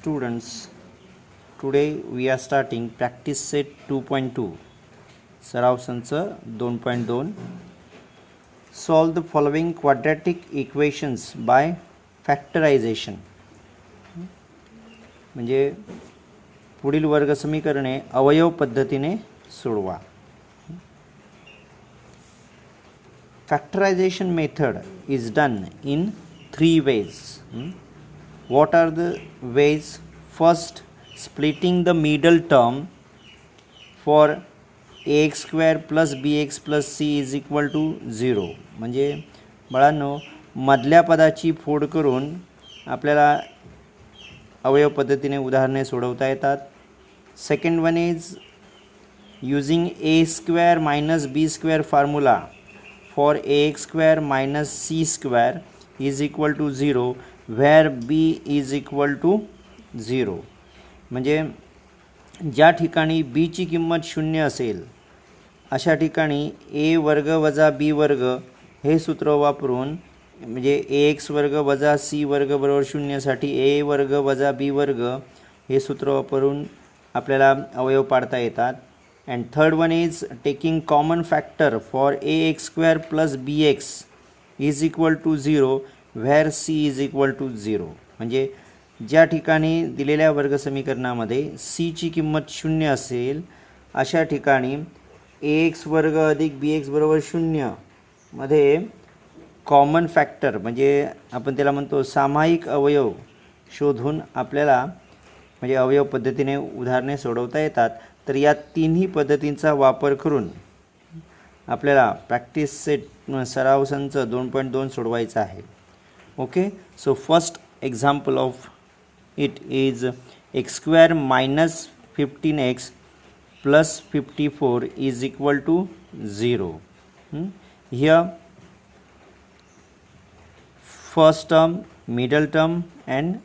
students, today we are starting practice set 2.2 सराव संच 2.2. Solve the following quadratic equations by factorization. म्हणजे पुढील वर्ग समीकरणे अवयव पद्धतीने सोडवा. Factorization method is done in three ways. What are the ways? First, splitting the middle term for ax square plus bx plus c is equal to 0. म्हणजे बाळांनो मधल्या पदाची फोड करून आपल्याला अवयव पद्धतीने उदाहरणे सोडवता येतात. Second one is using a square minus b square formula for ax square minus c square is equal to 0 where b is equal to 0. म्हणजे ज्या ठिकाणी b ची किंमत 0 असेल अशा ठिकाणी a वर्ग वजा b वर्ग हे सूत्र वापरून म्हणजे ax वर्ग वजा c वर्ग बरोबर 0 साठी a वर्ग वजा b वर्ग हे सूत्र वापरून आपल्याला अवयव पाडता येतात. And third one is taking common factor for ax square plus bx is equal to 0 where c is equal to 0. म्हणजे ज्या ठिकाणी दिलेल्या वर्ग समीकरणामध्ये c ची किंमत 0 असेल अशा ठिकाणी ax वर्ग अधिक bx बरोबर 0 मध्ये कॉमन फॅक्टर म्हणजे आपण त्याला म्हणतो सामायिक अवयव शोधून आपल्याला म्हणजे अवयव पद्धतीने उदाहरणे सोडवता येतात. तर या तिन्ही पद्धतींचा वापर करून आपल्याला प्रॅक्टिस सेट सराव संच 2.2 सोडवायचा आहे. Okay, so first example of it is x square minus 15x plus 54 is equal to 0. Here first term, middle term and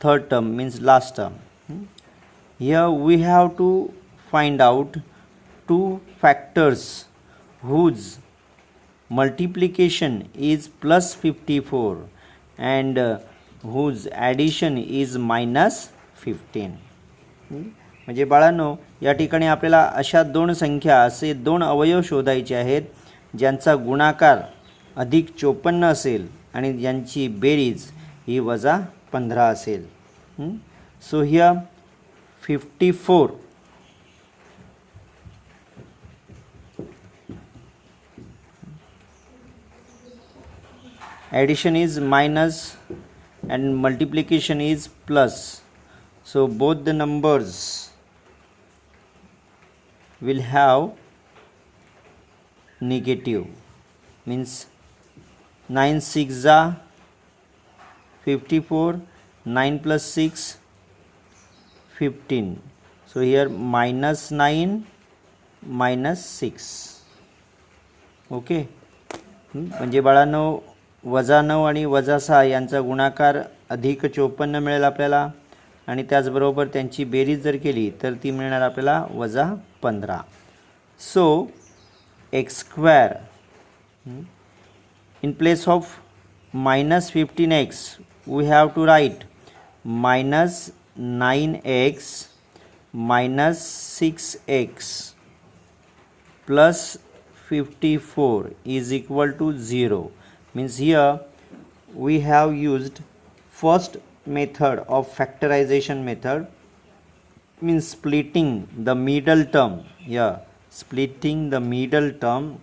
third term means last term. Here we have to find out two factors whose multiplication is plus 54 and whose addition is minus 15. म्हणजे बाळांनो या ठिकाणी आपल्याला अशा दोन संख्या असे दोन अवयव शोधायचे आहेत ज्यांचा गुणाकार अधिक 54 असेल आणि ज्यांची बेरीज ही वजा 15 असेल. So here 54 addition is minus and multiplication is plus, so both the numbers will have negative, means 9 6 are 54, 9 plus 6 15. So here minus 9 minus 6. Okay, म्हणजे बाळांनो वजा 9 आणि वजा 6 यांचा गुणाकार अधिक 54 मिळेल आपल्याला आणि त्याचबरोबर त्यांची बेरीज जर केली तर ती मिळणार आपल्याला वजा 15. So x square in place of minus 15x we have to write minus 9x minus 6x plus 54 is equal to 0. Means here we have used first method of factorization method, means splitting the middle term. Here splitting the middle term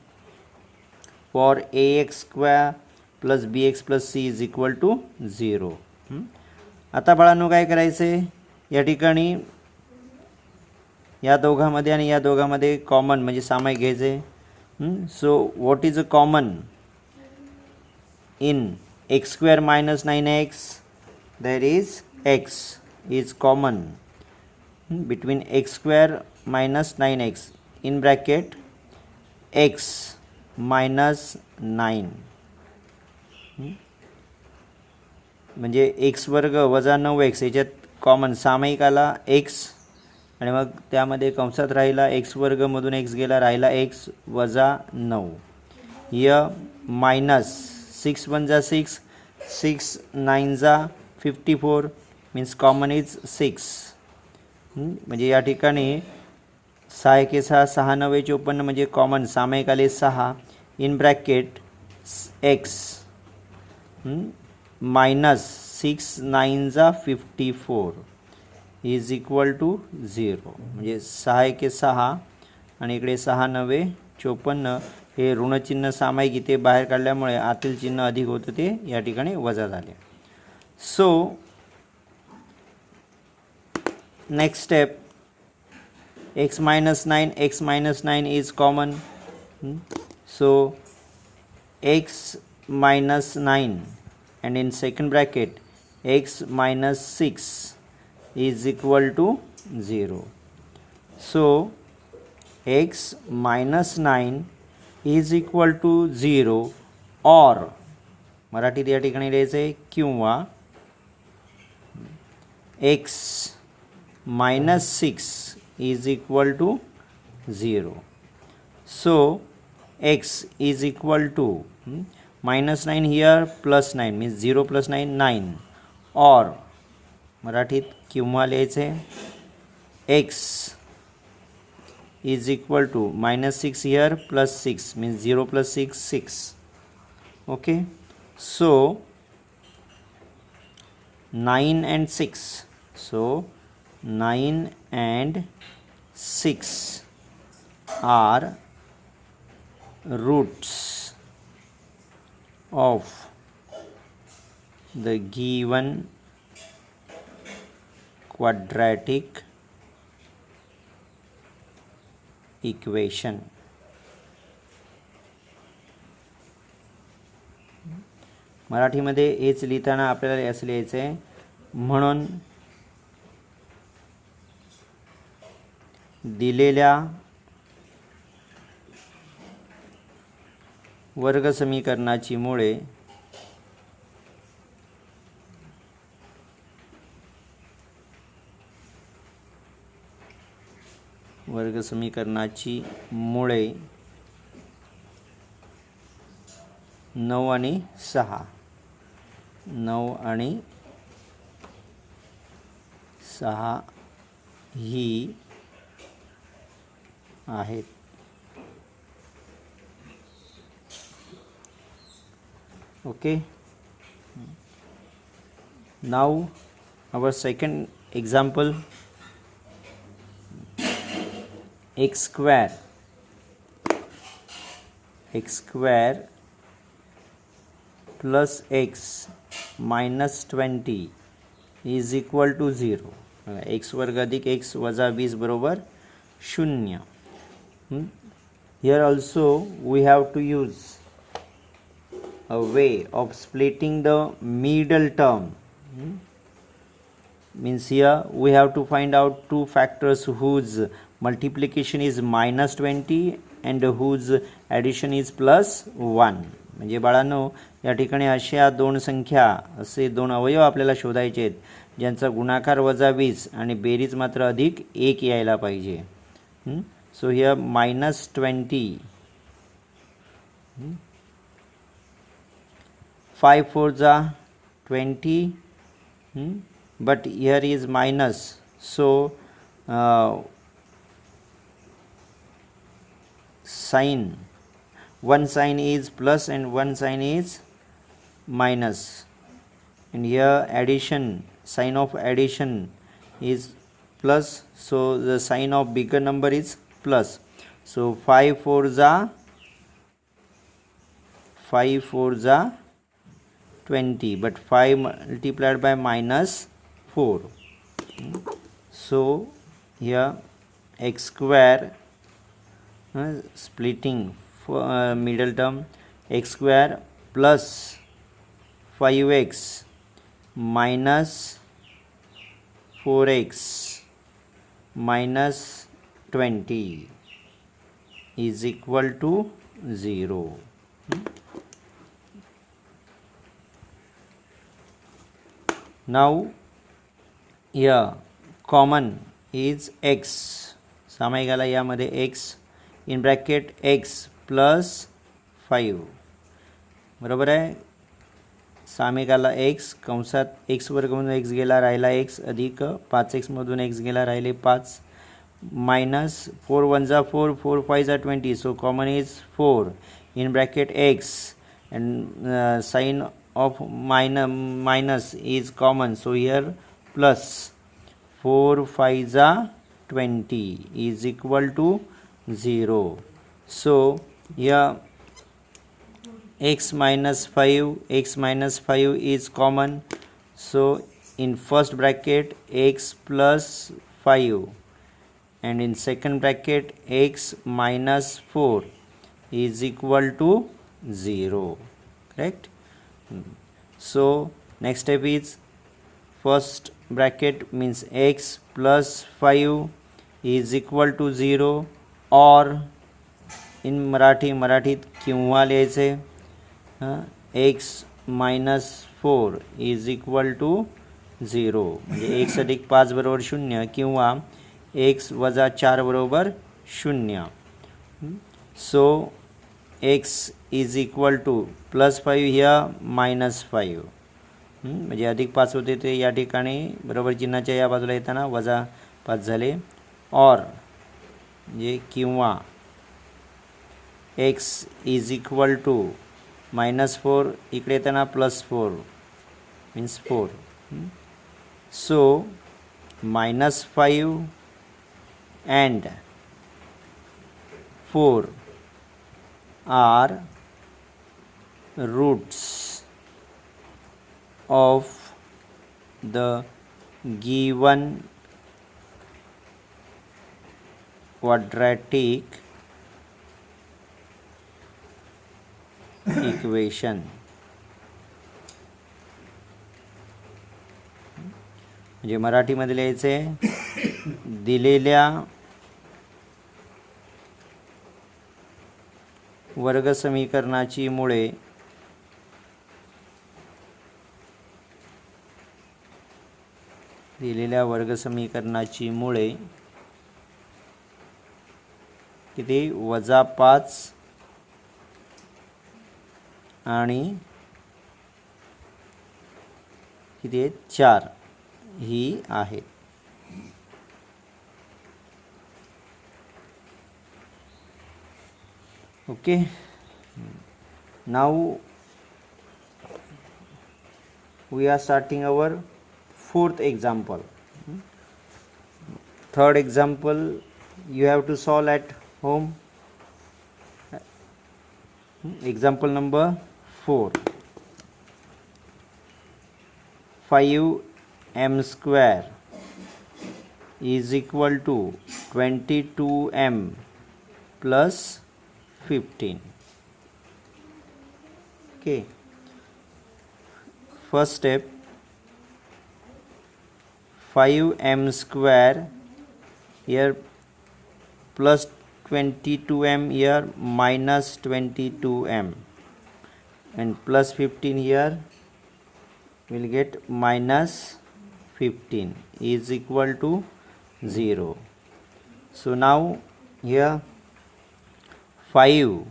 for ax square plus bx plus c is equal to 0. आता बाळांनो काय करायचे, या ठिकाणी या दोघांमध्ये आणि या दोघांमध्ये कॉमन म्हणजे सामायिक घ्यायचे. So what is a common in x square minus 9x, there is x is common between x square minus 9x in bracket x minus 9. म्हणजे एक्स वर्ग वजा 9x याच्यात कॉमन सामायिक आला x आणि मग त्यामध्ये कंसात राहिला एक्स वर्ग मधून x गेला राहिला x वजा 9. हियर मायनस 6 1 जा 6, 6 9 जा 54 मीन्स कॉमन इज 6. म्हणजे या ठिकाणी 6 एके 6, 6 9 54 म्हणजे कॉमन 6 एक आले 6 in bracket x minus 6 9 54 is equal to 0. म्हणजे 6 एके 6 आणि इकडे 6 9 54 हे ऋणचिन्ह सामायिक इथे बाहेर काढल्यामुळे आतील चिन्ह अधिक होतं ते या ठिकाणी वजा झाले. सो next step x minus 9 is common. So x minus 9 and in second bracket x minus 6 is equal to 0. So x minus 9 is equal to 0 or मराठीत या ठिकाणी लिहायचं आहे किंवा x minus 6 is equal to 0. So x is equal to minus 9 here plus 9 means 0 plus 9 9 or मराठीत किंवा लिहायचे x is equal to minus 6 here plus 6 means 0 plus 6 6. Okay, so 9 and 6, so 9 and 6 are roots of the given quadratic equation. मराठीमध्ये हेच लिहिताना आपल्याला असं लिहायचं आहे म्हणून दिलेल्या वर्गसमीकरणाची मुळे मुळे 9 आणि 6 ही आहेत. Okay, now our second example, x square plus x minus 20 is equal to 0. x वर्ग अधिक x वजा 20 बरोबर 0. Here also we have to use a way of splitting the middle term. Means here we have to find out two factors whose multiplication is minus 20 and whose addition is plus 1. म्हणजे बाळांनो या ठिकाणी अशा दोन संख्या असे दोन अवयव आपल्याला शोधायचे आहेत ज्यांचा गुणाकार वजा 20 आणि बेरीज मात्र अधिक 1 यायला पाहिजे. So here minus 20, 5 4s are 20, but here is minus, so sign, one sign is plus and one sign is minus, and here addition, sign of addition is plus, so the sign of bigger number is plus. So 5 4s are 20, but 5 multiplied by minus 4. So here x square, splitting for middle term, x square plus 5x minus 4x minus 20 is equal to 0. Now here common is x, सामायिक आला यामध्ये x in bracket x plus 5 बरोबर आहे. सामेकाला x कंसात x वर्गमधून x गेला राहिला x अधिक 5x मधून x गेला राहिले 5 minus 4 1 जा 4 4 5 जा 20 so common is 4 in bracket x and sign of minus is common so here plus 4 5 जा 20 is equal to 0 so here x minus 5 is common so in first bracket x plus 5 and in second bracket x minus 4 is equal to 0 correct so next step is first bracket means x plus 5 is equal to 0 or in मराठीत किंवा लिहायचे x minus 4 is equal to 0 म्हणजे x अधिक 5 बरोबर 0 किंवा x वजा 4 बरोबर 0 so x is equal to plus 5 here minus 5 म्हणजे अधिक 5 होते ते या ठिकाणी बरोबर चिन्हाच्या या बाजूला येताना वजा 5 झाले और म्हणजे किंवा x is equal to minus 4 इकडे येताना plus 4 means 4 so minus 5 and 4 are roots of the given quadratic equation म्हणजे मराठीमध्ये लिहायचे दिलेल्या वर्गसमीकरणाची मुळे किती वजा 5 आणि किती 4 ही आहेत okay now we are starting our fourth example third example you have to solve at home example number 4 5m square is equal to 22m plus 15 okay first step 5m square here plus 22m here minus 22m and plus 15 here we'll get minus 15 is equal to 0 so now here 5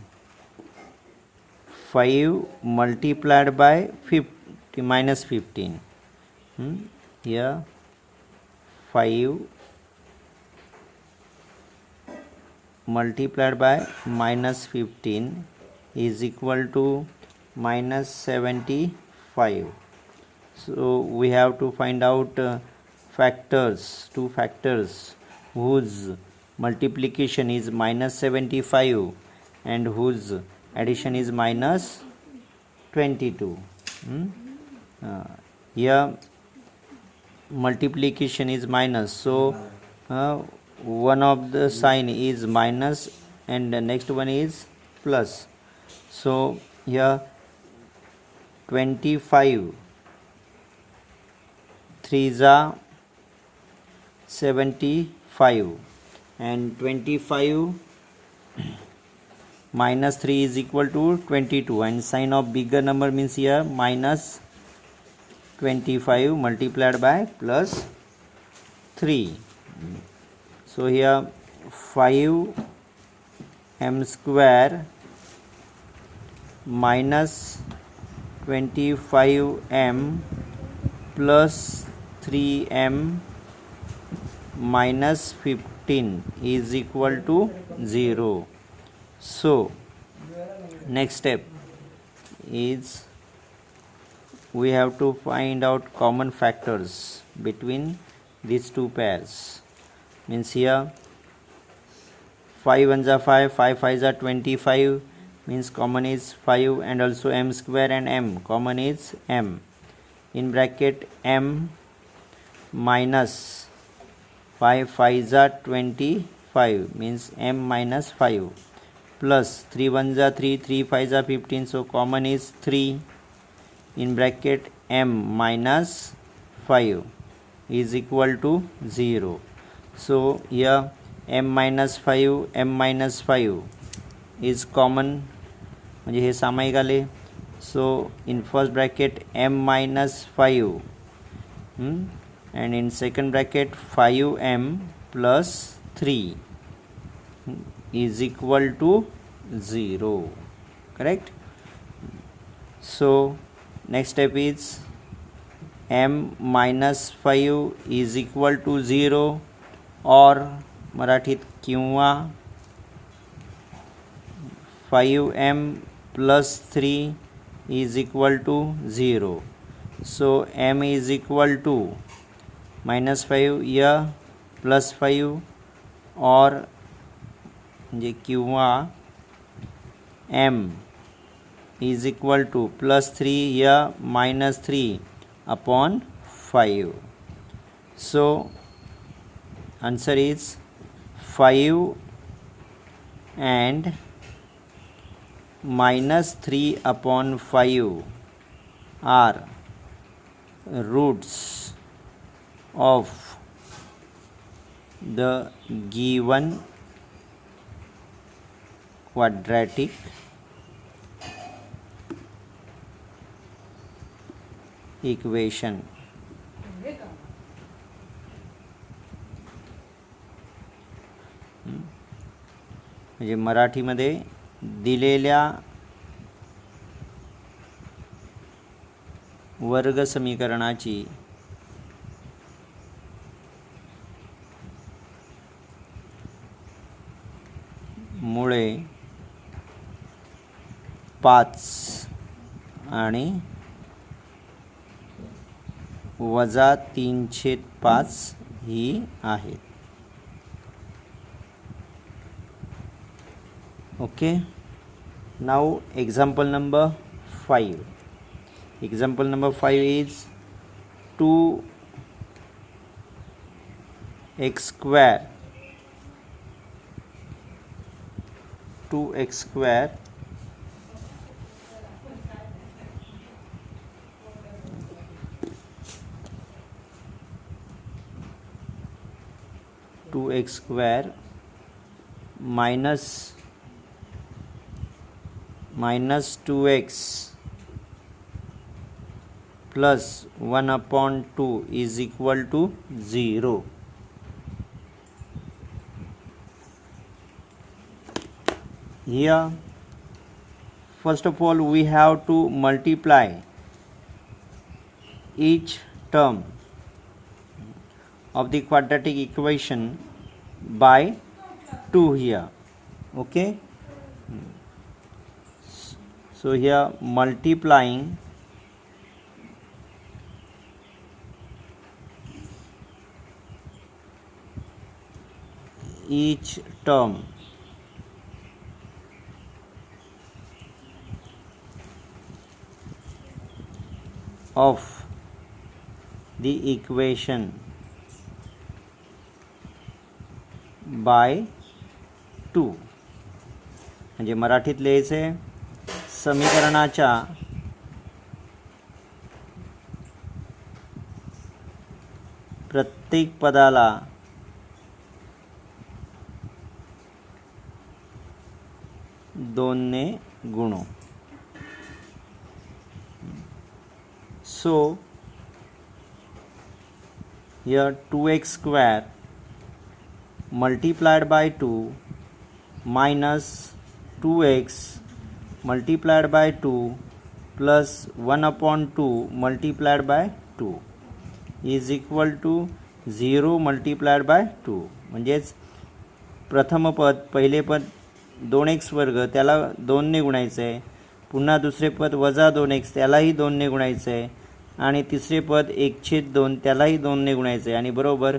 multiplied by 50 minus 15 here 5 multiplied by minus 15 is equal to minus 75 so we have to find out two factors whose multiplication is minus 75 and whose addition is minus 22 here multiplication is minus so one of the sign is minus and the next one is plus so here 25 3s are 75 and 25 minus 3 is equal to 22 and sign of bigger number means here minus 25 multiplied by plus 3 so here 5m square minus 25m plus 3m minus 15 is equal to 0. So next step is we have to find out common factors between these two pairs. Means here 5 ones are 5, 5 5s are 25, means common is 5, and also m square and m common is m. In bracket m minus 5 5s are 25, means m minus 5, plus 3 ones are 3, 3 5s are 15, so common is 3. In bracket m minus 5 is equal to 0. So here m minus 5 is common, म्हणजे हे सामायिक आले. So in first bracket m minus 5 and in second bracket 5m plus 3 is equal to 0. Correct? So next step is m minus 5 is equal to 0, or मराठीत किंवा 5m plus 3 is equal to 0. So m is equal to minus 5 या plus 5, और म्हणजे किंवा m is equal to plus 3 या minus 3 upon 5. So answer is 5 and minus 3 upon 5 are roots of the given quadratic equation. म्हणजे मराठीमध्ये दिलेल्या वर्ग समीकरणाची मुळे 5 आणि वजा 3/5 ही आहेत. Okay, now example number 5. Example number 5 is 2x square 2x square minus 2x plus 1 upon 2 is equal to 0. Here first of all we have to multiply each term of the quadratic equation by 2 here. Okay, so here multiplying each term of the equation by 2. म्हणजे मराठीत लिहायचे समीकरणाच्या प्रत्येक पदाला 2 ने गुणो. So here 2x square multiplied by 2 minus 2x multiplied by 2 plus 1 upon 2 multiplied by 2 is equal to 0 multiplied by 2. म्हणजेच प्रथम पद पहिले पद 2x वर्ग त्याला 2 ने गुणायचं आहे, पुन्हा दुसरे पद वजा 2x त्यालाही 2 ने गुणायचं आहे, आणि तिसरे पद 1/2 त्यालाही 2 ने गुणायचं आहे, आणि बरोबर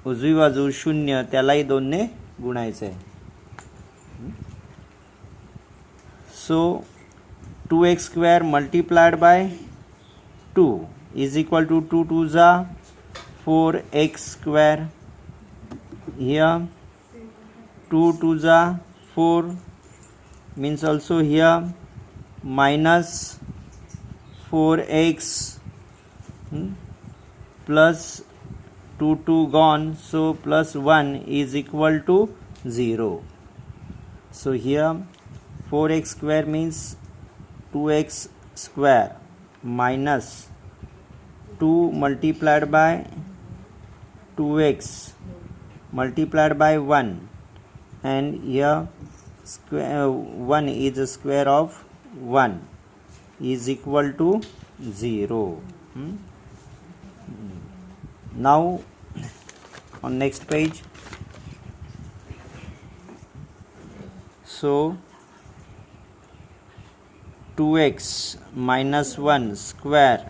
उजवी बाजू 0 त्यालाही 2 ने गुणायचं आहे. सो 2x square multiplied by 2 is equal to 2 2 जा 4x square. Here 2 2 जा 4 means also here minus 4x plus 2 2 gone, so plus 1 is equal to 0. So here 4x square means 2x square minus 2 multiplied by 2x multiplied by 1, and here square 1 is the square of 1 is equal to 0. Now on next page, so 2x minus 1 square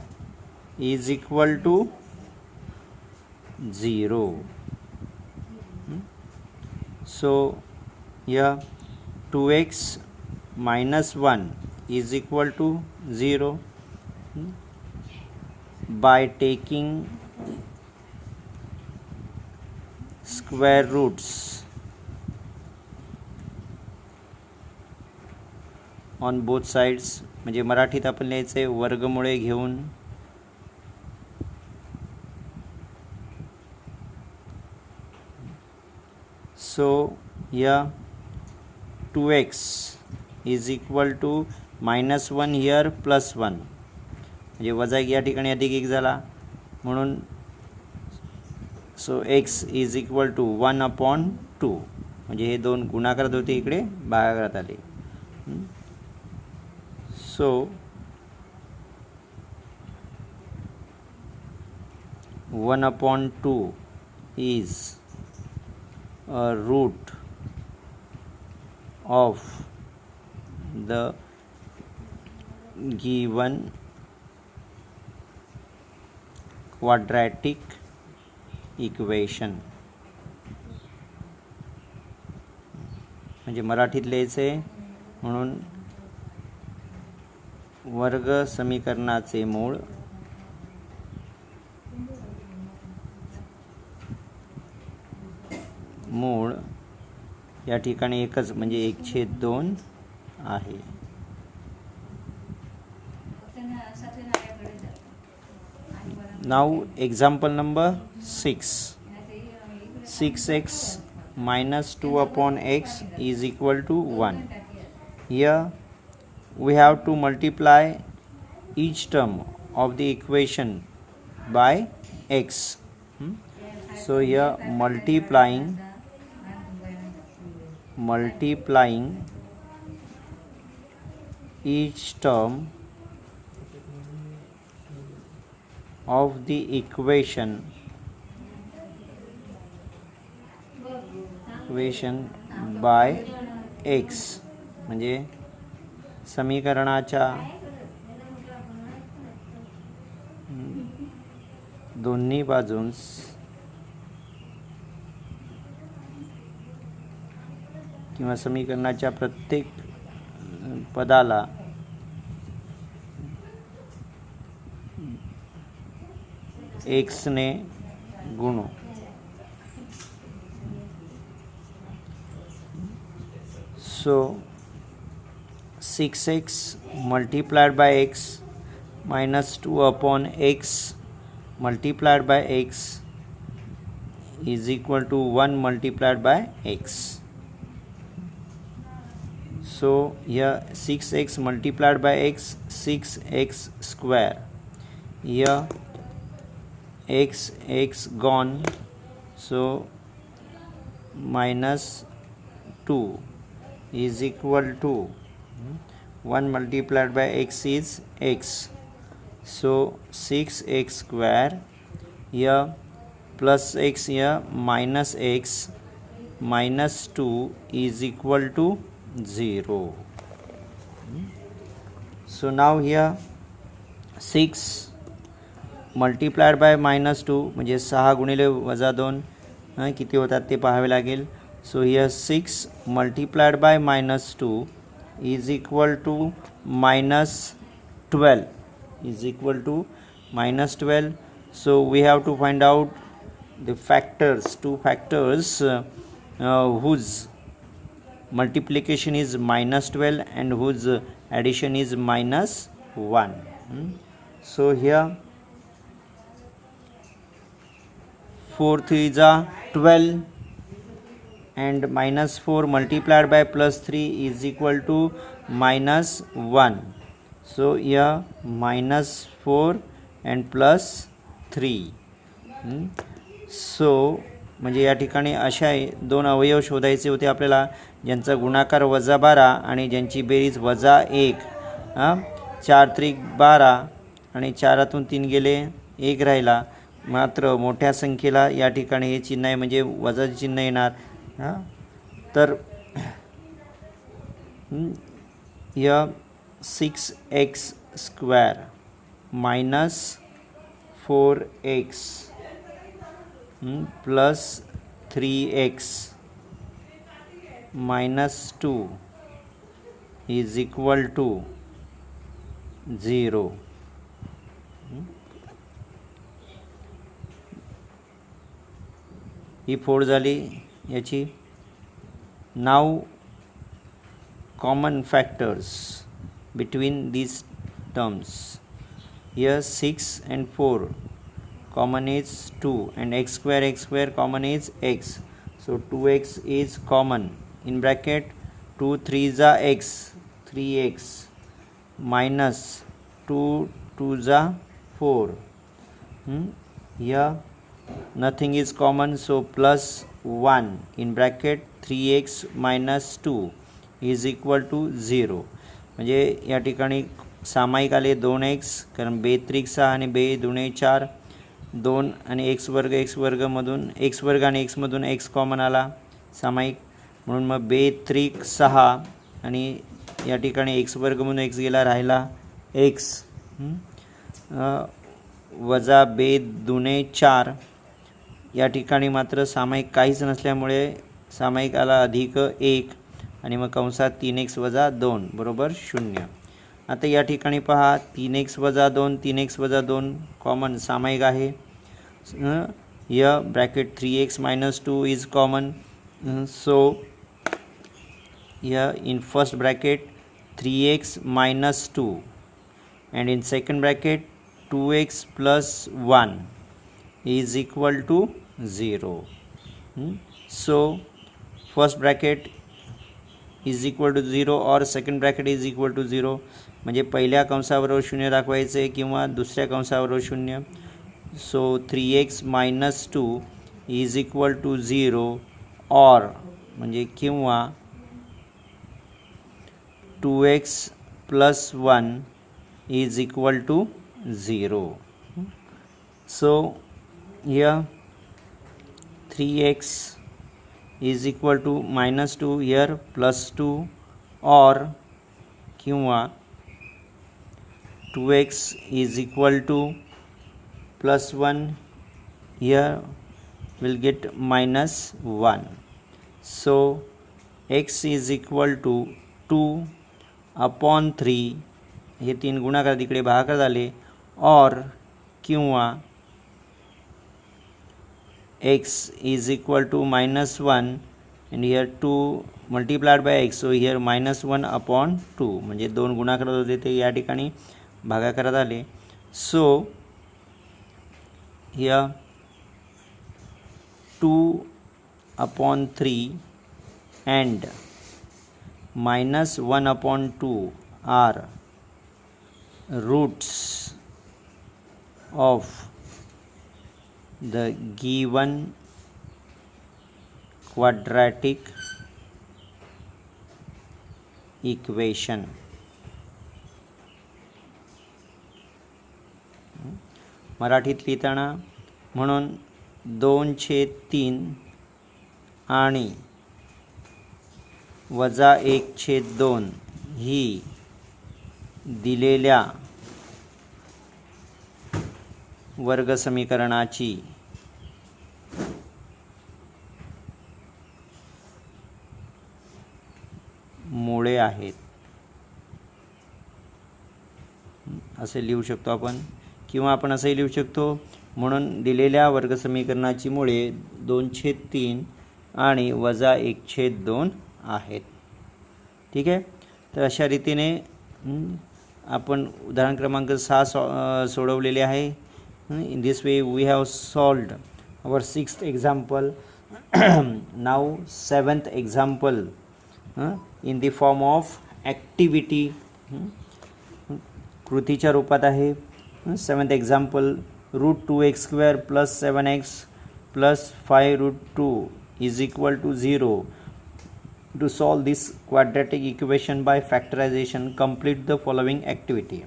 is equal to 0. So here 2x minus 1 is equal to 0 by taking square roots on both sides. म्हणजे मराठीत आपण लिहायचे वर्गमुळे घेऊन so here 2x is equal to minus 1 here plus 1, म्हणजे वजा एक या ठिकाणी अधिक एक झाला म्हणून सो x is equal to 1 upon 2, म्हणजे हे दोन गुणाकारात होते इकडे भागाकारात आले. So 1 upon 2 is a root of the given quadratic equation. म्हणजे मराठीत लिहायचे म्हणून वर्ग समीकरणाचे मूळ या ठिकाणी एकच म्हणजे 1/2 आहे. Now example number 6. 6x minus 2 upon x is equal to 1. Here we have to multiply each term of the equation by x. So here multiplying each term of the equation by x, म्हणजे समीकरणाच्या दोन्ही बाजूंस किंवा समीकरणाच्या प्रत्येक पदाला x ने गुणो. So 6x multiplied by x minus 2 upon x multiplied by x is equal to 1 multiplied by x. So here 6x multiplied by x, 6x square. Here x gone, so minus 2 is equal to 1 multiplied by x is x. So 6x square here plus x here minus x minus 2 is equal to 0. So now here 6 multiplied by minus 2 म्हणजे 6 गुणिले वजा 2 किती होतात ते पाहावे लागेल. So here 6 multiplied by minus 2 is equal to minus 12 is equal to minus 12. So we have to find out the factors, two factors whose multiplication is minus 12 and whose addition is minus 1. So here 4 3 are 12 and minus 4 multiplied by plus 3 is equal to minus 1. So here minus 4 and plus 3. So म्हणजे या ठिकाणी अशा दोन अवयव शोधायचे होते आपल्याला ज्यांचा गुणाकार वजा 12 आणि ज्यांची बेरीज वजा 1. 4 त्रिक 12 आणि 4तून 3 गेले 1 राहिला. मात्र मोठ्या संख्येला या ठिकाणी हे चिन्ह आहे म्हणजे वजाचे चिन्ह येणार. तर या 6x square minus 4x plus 3x minus 2 is equal to 0. ही फोड झाली याची. Now common factors between these terms. Here 6 and 4 common is 2 and x square common is x. So 2x is common. In bracket 2 3s are x, 3x minus 2 2s are 4. Here nothing is common, so plus 1 in bracket 3x minus 2 is equal to 0. म्हणजे या ठिकाणी सामायिक आले 2x कारण 2 त्रिक 6 आणि 2 दुणे 4 2 आणि x वर्ग मधून x वर्ग आणि x मधून x कॉमन आला सामायिक म्हणून मग 2 त्रिक 6 आणि या ठिकाणी x वर्ग म्हणून x गेला राहिला x वजा 2 दुणे 4. या ठिकाणी मात्र सामायिक काहीच नसल्यामुळे सामायिक आला अधिक 1 आणि मग कंसात 3x वजा 2 बरोबर 0. आता या ठिकाणी पहा 3x वजा 2 3x वजा 2 कॉमन सामायिक आहे. या bracket 3x minus 2 is common. So here in first bracket 3x minus 2 and in second bracket 2x plus 1 is equal to 0. So first bracket is equal to 0 or second bracket is equal to 0. म्हणजे पहिल्या कंसाबरोबर 0 दाखवायचे किंवा दुसऱ्या कंसाबरोबर 0. So 3x minus 2 is equal to 0 or म्हणजे किंवा 2x plus 1 is equal to 0. So here 3x is equal to minus 2 here plus 2 or किंवा 2x is equal to plus 1 here will get minus 1. So x is equal to 2 upon 3 हे 3 गुणाकार तिकडे भागाकार झाले और किंवा x is equal to minus 1 and here 2 multiplied by x, so here minus 1 upon 2 म्हणजे 2 गुणाकारात होते ते या ठिकाणी भागाकारात आले. So here 2 upon 3 and minus 1 upon 2 are roots of the given quadratic equation. मराठीत लिहिताना म्हणून 2/3 आणि वजा 1/2 ही दिलेल्या वर्गसमीकरणाची मुळे आहेत असे लिहू शकतो आपण, किंवा आपण असंही लिहू शकतो म्हणून दिलेल्या वर्गसमीकरणाची मुळे 2/3 आणि वजा 1/2 आहेत. ठीक आहे. तर अशा रीतीने आपण उदाहरण क्रमांक 6 सोडवलेले आहे. In this way we have solved our 6th example. Now 7th example in the form of activity, कृतीच्या रूपात आहे. 7th example, √2x² + 7x + 5√2 = 0. To solve this quadratic equation by factorization, complete the following activity.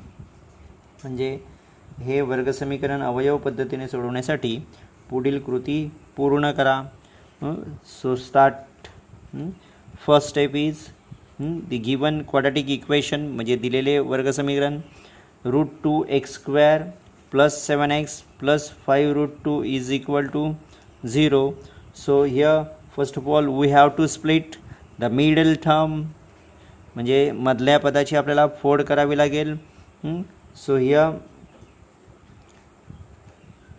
म्हणजे हे वर्गसमीकरण अवयव पद्धतीने सोडवण्यासाठी पुढील कृती पूर्ण करा. So start. First step is the given quadratic equation, म्हणजे दिलेले वर्गसमीकरण √2x² + 7x + 5√2 = 0. So here first of all we have to split the middle term, म्हणजे मधल्या पदाची आपल्याला फोड करावी लागेल. So here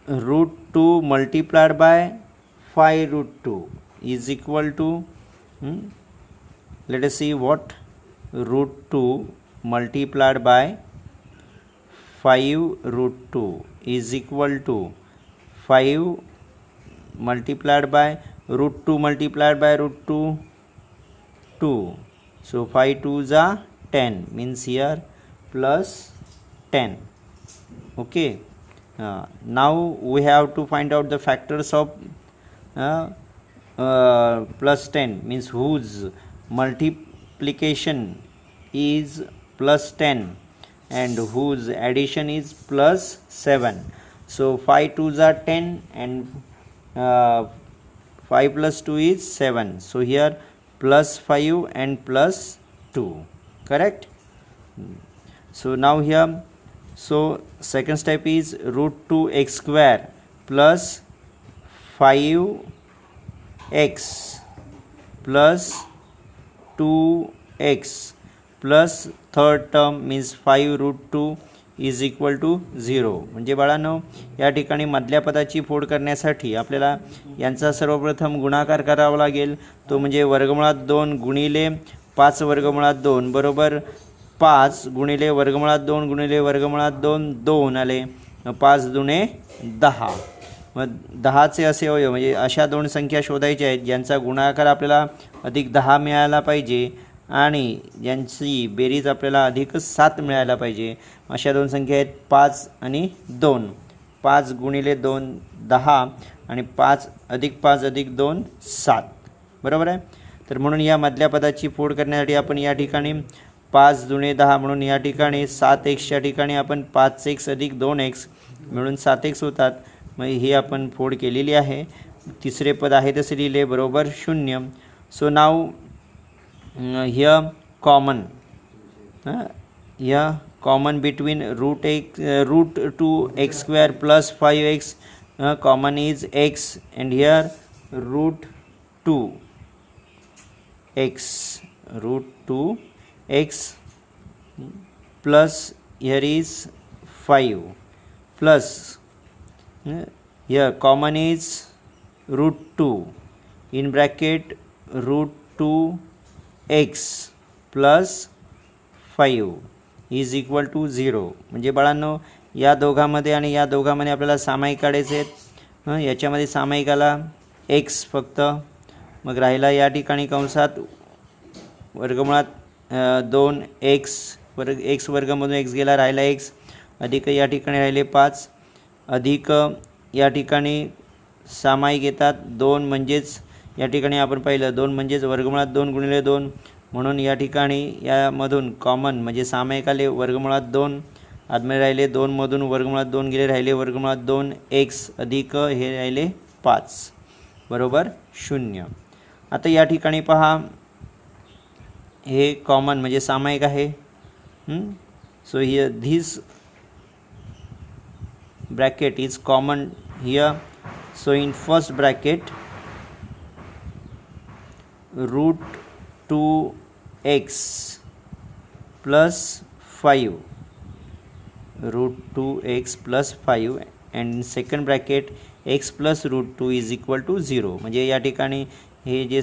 √2 multiplied by 5√2 = let us see what √2 multiplied by 5√2 = 5 multiplied by √2 multiplied by √2 2. So 5 2s are 10, means here plus 10. Okay. Now we have to find out the factors of plus 10, means whose multiplication is plus 10 and whose addition is plus 7. So 5 2s are 10 and 5 plus 2 is 7. So here plus 5 and plus 2, correct? So now here, so second step is √2x² + 5x + 2x plus third term means 5√2 = 0. म्हणजे बाळांनो, या ठिकाणी मधल्या पदाची फोड करण्यासाठी आपल्याला यांचा सर्वप्रथम गुणाकार करावा लागेल. तो म्हणजे वर्गमुळात 2 गुणिले 5 वर्गमुळात 2 बरोबर 5 गुणिले वर्गमुळात 2 गुणिले वर्गमुळात 2 2 आले. 5 दुणे 10. मग 10चे असे अवयव, म्हणजे अशा दोन संख्या शोधायच्या आहेत ज्यांचा गुणाकार आपल्याला अधिक 10 मिळाला पाहिजे आणि यांची बेरीज आपल्याला अधिक 7 मिळायला पाहिजे. अशा दोन संख्या आहेत 5 आणि 2. 5 गुणिले 2 10 आणि 5 अधिक 5 अधिक 2 7, बरोबर आहे. तर म्हणून या मधल्या पदाची फोड करण्यासाठी आपण या ठिकाणी 5 दुणे 10 म्हणून या ठिकाणी 7xच्या ठिकाणी आपण 5x अधिक 2x मिळून 7x होतात. मग ही आपण फोड केलेली आहे. तिसरे पद आहे तसे लिहिले बरोबर 0. सो नाव here common, here common between √2x² plus 5x, common is x, and here √2x plus here is 5 plus here common is √2 in bracket √2x plus 5 = 0. म्हणजे बाळांनो, या दोघांमध्ये आणि या दोघांमध्ये आपल्याला सामायिक काढायचे आहेत. याच्यामध्ये सामायिकाला x फक्त, मग राहिला या ठिकाणी कंसात वर्गमुळात 2x x वर्गमधून x गेला, राहिला x अधिक या ठिकाणी राहिले 5 अधिक या ठिकाणी सामायिक येतात 2, म्हणजेच या ठिकाणी आपण पाहिलं 2 म्हणजेच वर्गमुळात 2 गुणिले 2 म्हणून या ठिकाणी यामधून कॉमन म्हणजे सामायिक आले वर्गमुळात 2 आतमध्ये राहिले 2मधून वर्गमुळात 2 गेले, राहिले वर्गमुळात 2 x अधिक हे राहिले 5 बरोबर 0. आता या ठिकाणी पहा हे कॉमन म्हणजे सामायिक आहे. So here this bracket is common here. So in first bracket root 2x plus 5, root 2x plus 5, and in second bracket x plus root 2 is equal to 0. म्हणजे या ठिकाणी हे जे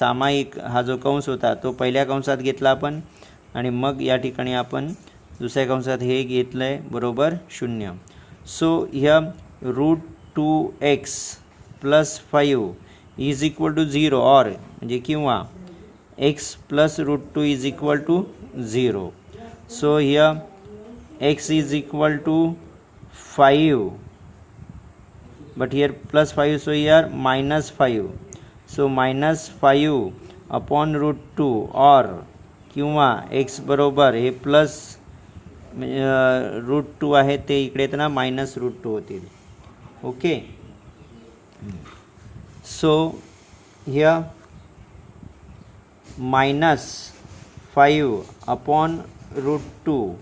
सामायिक हा जो कंस होता तो पहिल्या कंसात घेतला आपण आणि मग या ठिकाणी आपण दुसऱ्या कंसात हे घेतलं आहे बरोबर 0. So here root 2x plus 5 is equal to 0 or म्हणजे किंवा x plus root 2 is equal to 0. So here x is equal to 5 but here plus 5, so here minus 5. So minus 5 upon root 2 or किंवा x बरोबर हे plus root 2 आहे ते इकडे येताना minus root 2 होतील. Okay. So here minus 5 upon root 2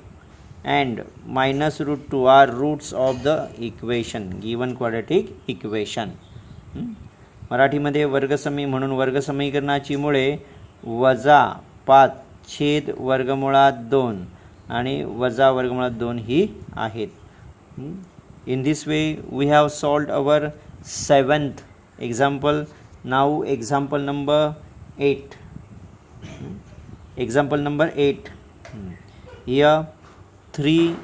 and minus root 2 are roots of the equation, given quadratic equation. मराठीमध्ये वर्गसमी म्हणून वर्गसमीकरणाची मुळे वजा 5 छेद वर्गमुळात 2 आणि वजा वर्गमुळात 2 ही आहेत. In this way we have solved our 7th example. Now example number 8. Example number 8. Here 3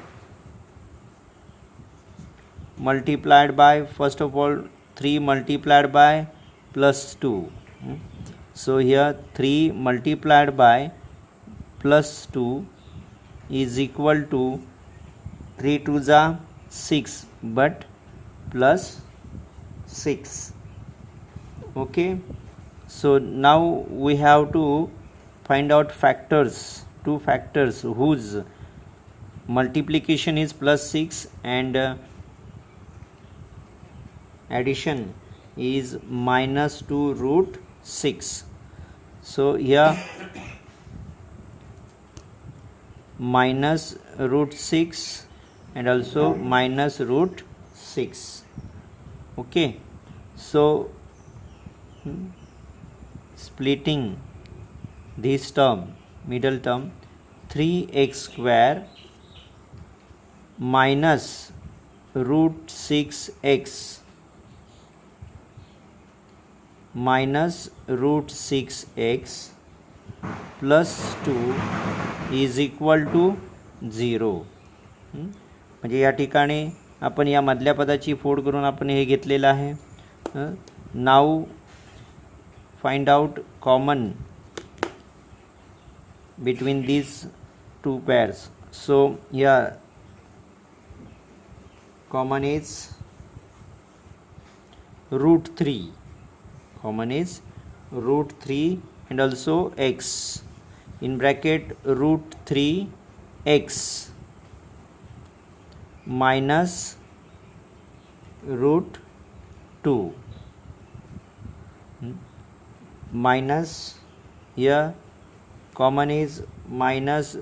multiplied by, first of all 3 multiplied by plus 2. So here 3 multiplied by plus 2 is equal to 3 2 जा 6 but plus 6. Okay. So now we have to find out factors, two factors whose multiplication is plus 6 and addition is minus 2 root 6. So here minus root 6 and also minus root 6. Okay. So splitting this term, middle term, 3x square minus root 6x minus root 6x plus 2 is equal to 0. म्हणजे या ठिकाणी आपण या मधल्या पदाची फोड करून आपण हे घेतलेलं आहे. Now find out common between these two pairs. So here common is root 3, common is root 3 and also x, in bracket root 3x minus root 2 minus, here common is minus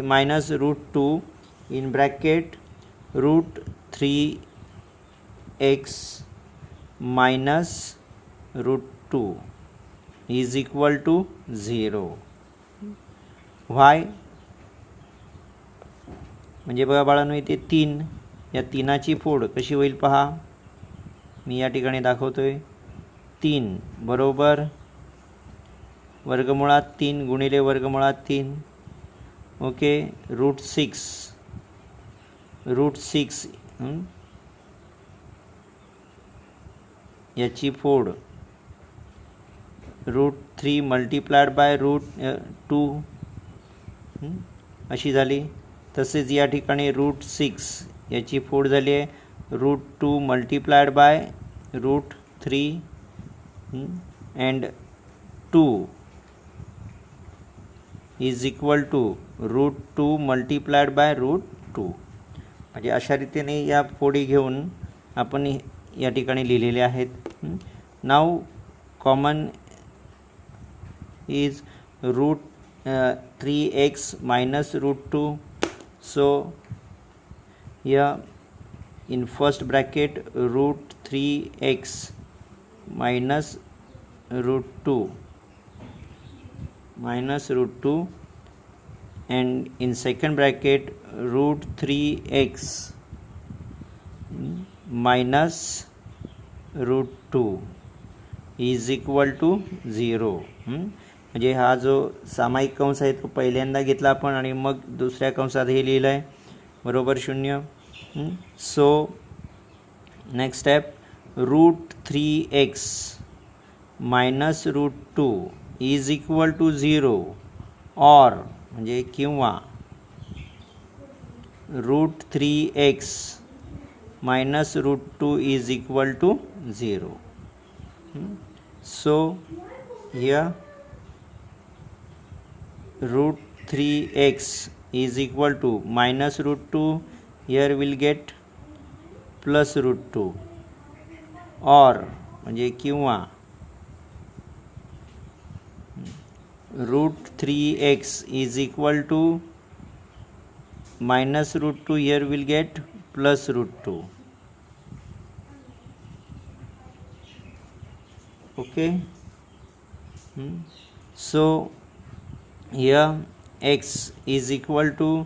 minus root 2 in bracket root 3x minus root 2 is equal to 0. Why? म्हणजे बघा बाळांनो इथे 3, या 3ची फोड कशी होईल पहा. मी या ठिकाणी दाखवतोय. 3 बरोबर वर्गमुळात 3 गुणिले वर्गमुळात 3. ओके. रूट 6 याची फोड रूट 3 मल्टिप्लाइड बाय रूट 2 अशी झाली. तसेच या ठिकाणी रूट 6 याची फोड झाली आहे root 2 multiplied by root 3 and 2 is equal to root 2 multiplied by root 2. म्हणजे अशा रीतीने या फोडी घेऊन आपण या ठिकाणी लिहिलेले आहेत. Now common is root 3x minus root 2. So here in first bracket root 3x minus root 2 and in second bracket root 3x minus root 2 is equal to 0. म्हणजे हा जो सामायिक कंस आहे तो पहिल्यांदा घेतला आपण आणि मग दुसऱ्या कंसात हे लिहिलं आहे बरोबर 0. So next step root 3x minus root 2 is equal to 0 और म्हणजे किंवा root 3x minus root 2 is equal to 0. So here root 3x is equal to minus root 2, here will get plus root 2 or म्हणजे किंवा root 3x is equal to minus root 2, here will get plus root 2. Okay. So here x is equal to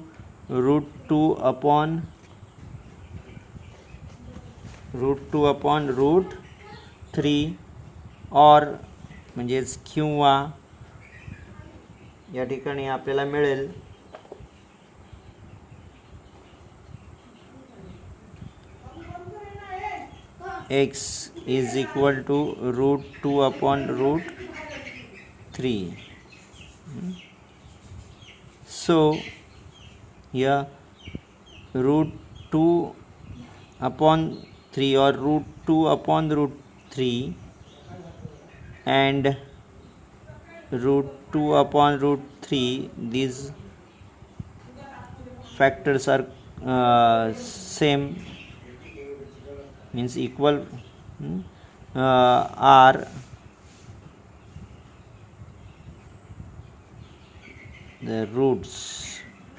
root 2 upon root 3 और म्हणजेच किंवा या ठिकाणी आपल्याला मिळेल x is equal to root 2 upon root 3. So here root 2 upon 3 or root 2 upon root 3 and root 2 upon root 3, these factors are same, means equal, are the roots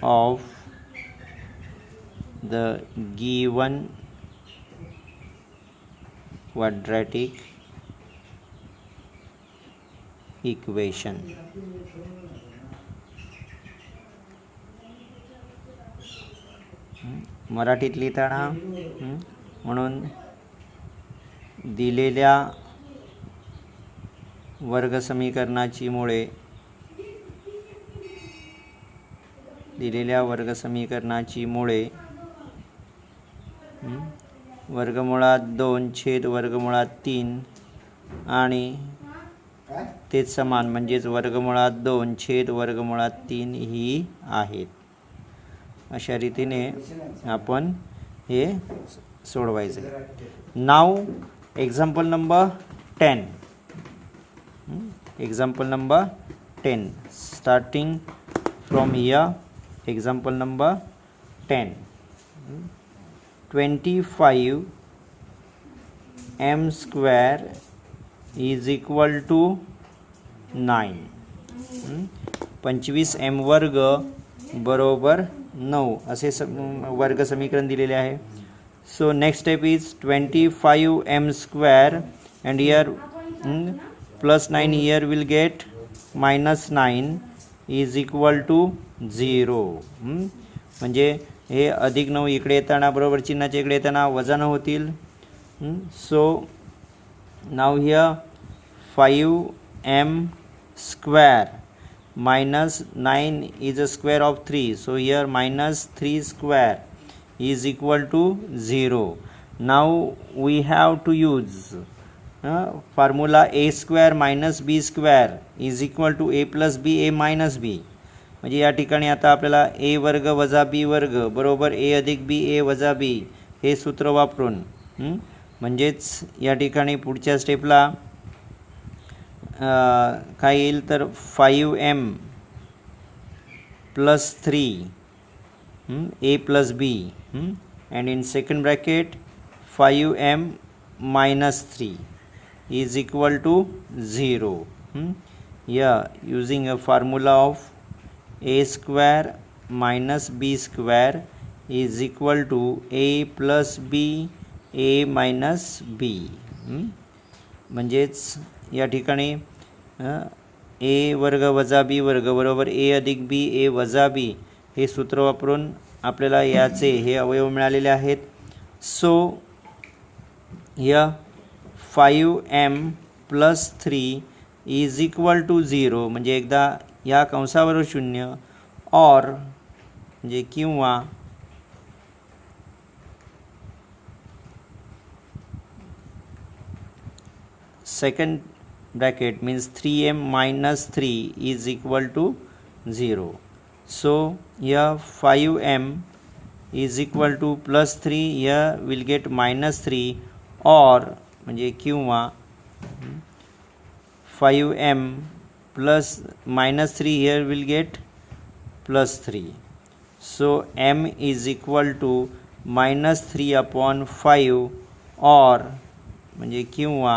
of the given quadratic equation. मराठीत लिहिताना म्हणून दिलेल्या वर्गसमीकरणाची मुळे वर्गमुळात 2 छेद वर्गमुळात 3 आणि तेच समान म्हणजेच वर्गमुळात 2 छेद वर्गमुळात 3 ही आहेत. अशा रीतीने आपण हे सोडवायचे. Now example number 10. Example number 10 starting from here. Example number 10. 25 m square is equal to 9. 25 m वर्ग बरोबर 9 असे वर्ग समीकरण दिलेले आहे. सो next step is 25 m square and here plus 9 here will get minus 9 is equal to 0. म्हणजे हे अधिक 9 इकडे येताना बरोबर चिन्हाच्या इकडे येताना वजा 9 होतील. सो नाव here 5m square minus 9 is a square of 3. So here minus 3 square is equal to 0. Now we have to use formula a square minus b square is equal to a plus b a minus b. म्हणजे या ठिकाणी आता आपल्याला a वर्ग वजा b वर्ग बरोबर a अधिक b a वजा b हे सूत्र वापरून म्हणजेच या ठिकाणी पुढच्या स्टेपला काय येईल तर 5m plus 3 a plus b, and in second bracket 5m minus 3 is equal to 0. Yeah, using a formula of a square minus b square is equal to a plus b a minus b. म्हणजेच या ठिकाणी ए वर्ग वजा B वर्ग बरोबर ए अधिक B ए वजा B हे सूत्र वापरून आपल्याला याचे हे अवयव मिळालेले आहेत. सो या 5m plus 3 is equal to 0 म्हणजे एकदा या कंसाबरोबर 0 और म्हणजे किंवा second bracket means 3m minus 3 is equal to 0. So here 5m is equal to plus 3, here will get minus 3 or म्हणजे किंवा 5m plus minus 3 here will get plus 3. So m is equal to minus 3 upon 5 or म्हणजे किंवा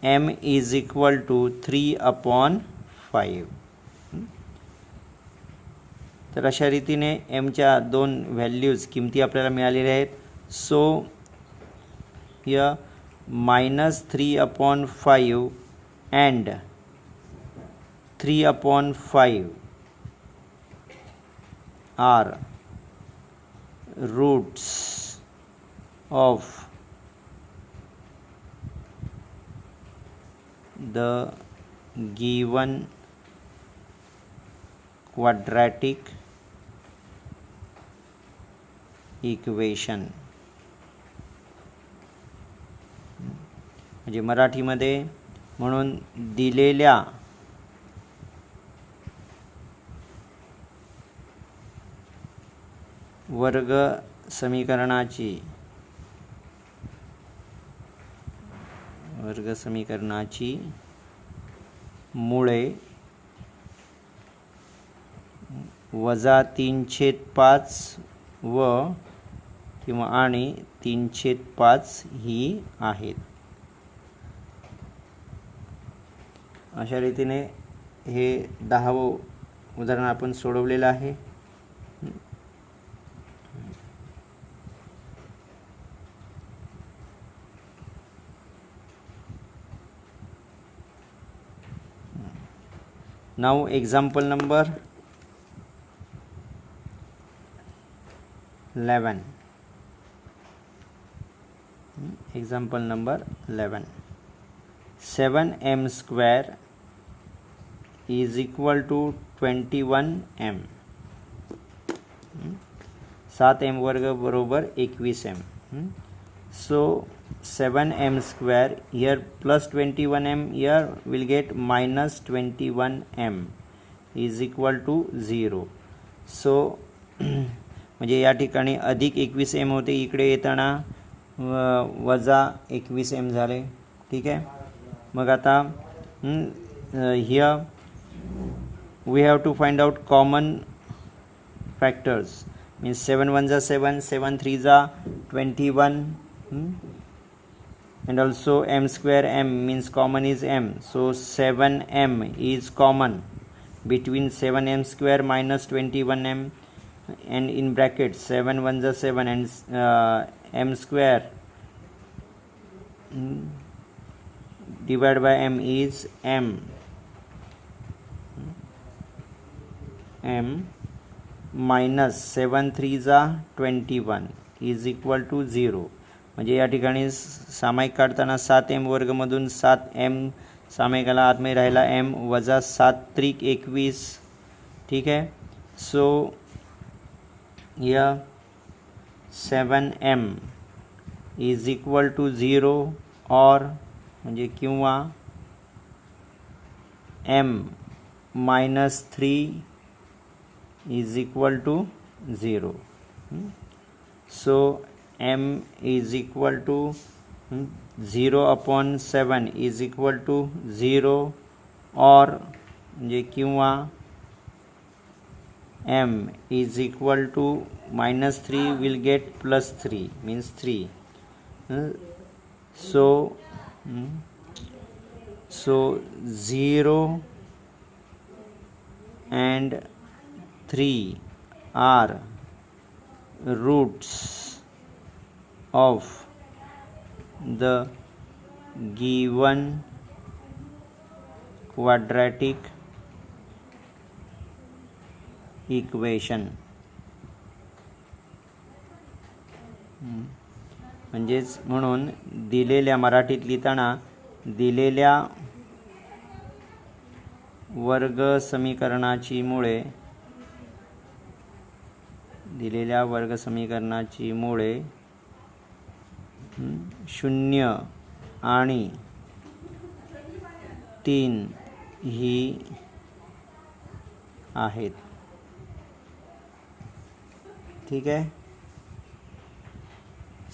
m is equal to 3 upon 5. तर अशा रीतीने mच्या दोन values किमती आपल्याला मिळालेल्या आहेत. सो या minus 3 upon 5 and 3 upon 5 are roots of the given quadratic equation. म्हणजे मराठीमध्ये म्हणून दिलेल्या वर्ग समीकरणाची मुळे वजा 3/5 व किंवा आणि 3/5 ही आहेत. अशा रीतीने हे 10वं उदाहरण आपण सोडवलेलं आहे. Now example number 11. Example number 11. 7m square is equal to 21m. 7m वर्ग बरोबर 21m. So 7m square here plus 21m here will get minus 21m is equal to 0. So म्हणजे या ठिकाणी अधिक 21m होते, इकडे येताना वजा 21m झाले. ठीक आहे. मग आता here we have to find out common factors. Means 7 1 जा 7, 7 3 जा 21, and also m square m means common is m. So 7m is common between 7m square minus 21m, and in bracket 7 1 जा 7 and m square divided by m is m minus 7 3 जा 21 is equal to 0. म्हणजे या ठिकाणी सामायिक काढताना 7m वर्गमधून 7m सामायिकाला आतमध्ये राहिला m वजा 7 त्रिक 21. ठीक आहे. सो या 7m इज इक्वल टू 0 और म्हणजे किंवा m minus 3 is equal to 0. So m is equal to 0 upon 7 is equal to 0 और म्हणजे किंवा m is equal to -3 will get +3 means 3. So 0 and 3 are roots of the given quadratic equation. म्हणजेच म्हणून दिलेल्या मराठीत लिहिताना दिलेल्या वर्ग समीकरणाची मुळे 0 आणि 3 ही आहेत. ठीक आहे.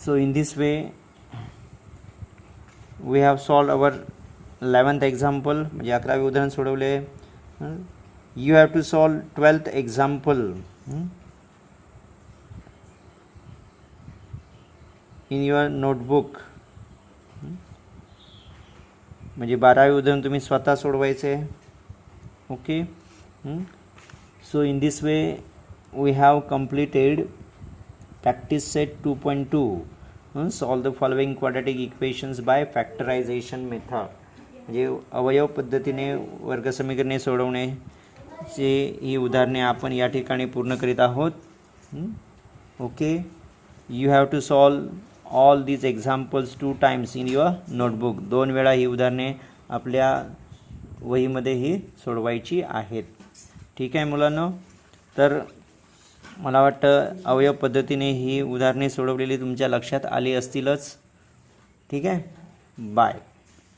So in this way we have solved our 11th example, म्हणजे 11वे उदाहरण सोडवले. You have to solve 12th example in your notebook. म्हणजे 12वे उदाहरण तुम्ही स्वतः सोडवायचे. Okay. So in this way we have completed practice set 2.2. Solve the following quadratic equations by factorization method. म्हणजे अवयव पद्धतीने वर्गसमीकरणे सोडवण्याची ही उदाहरणे आपण या ठिकाणी पूर्ण करीत आहोत. Okay. You have to solve all these examples 2 times in your notebook. 2 वेळा ही उदाहरणे आपल्या वहीमध्ये ही सोडवायची आहेत. ठीक आहे मुलांनो. तर मला वाटतं अवयव पद्धतीने ही उदाहरणे सोडवलेली तुमच्या लक्षात आली असतीलच. ठीक आहे. बाय.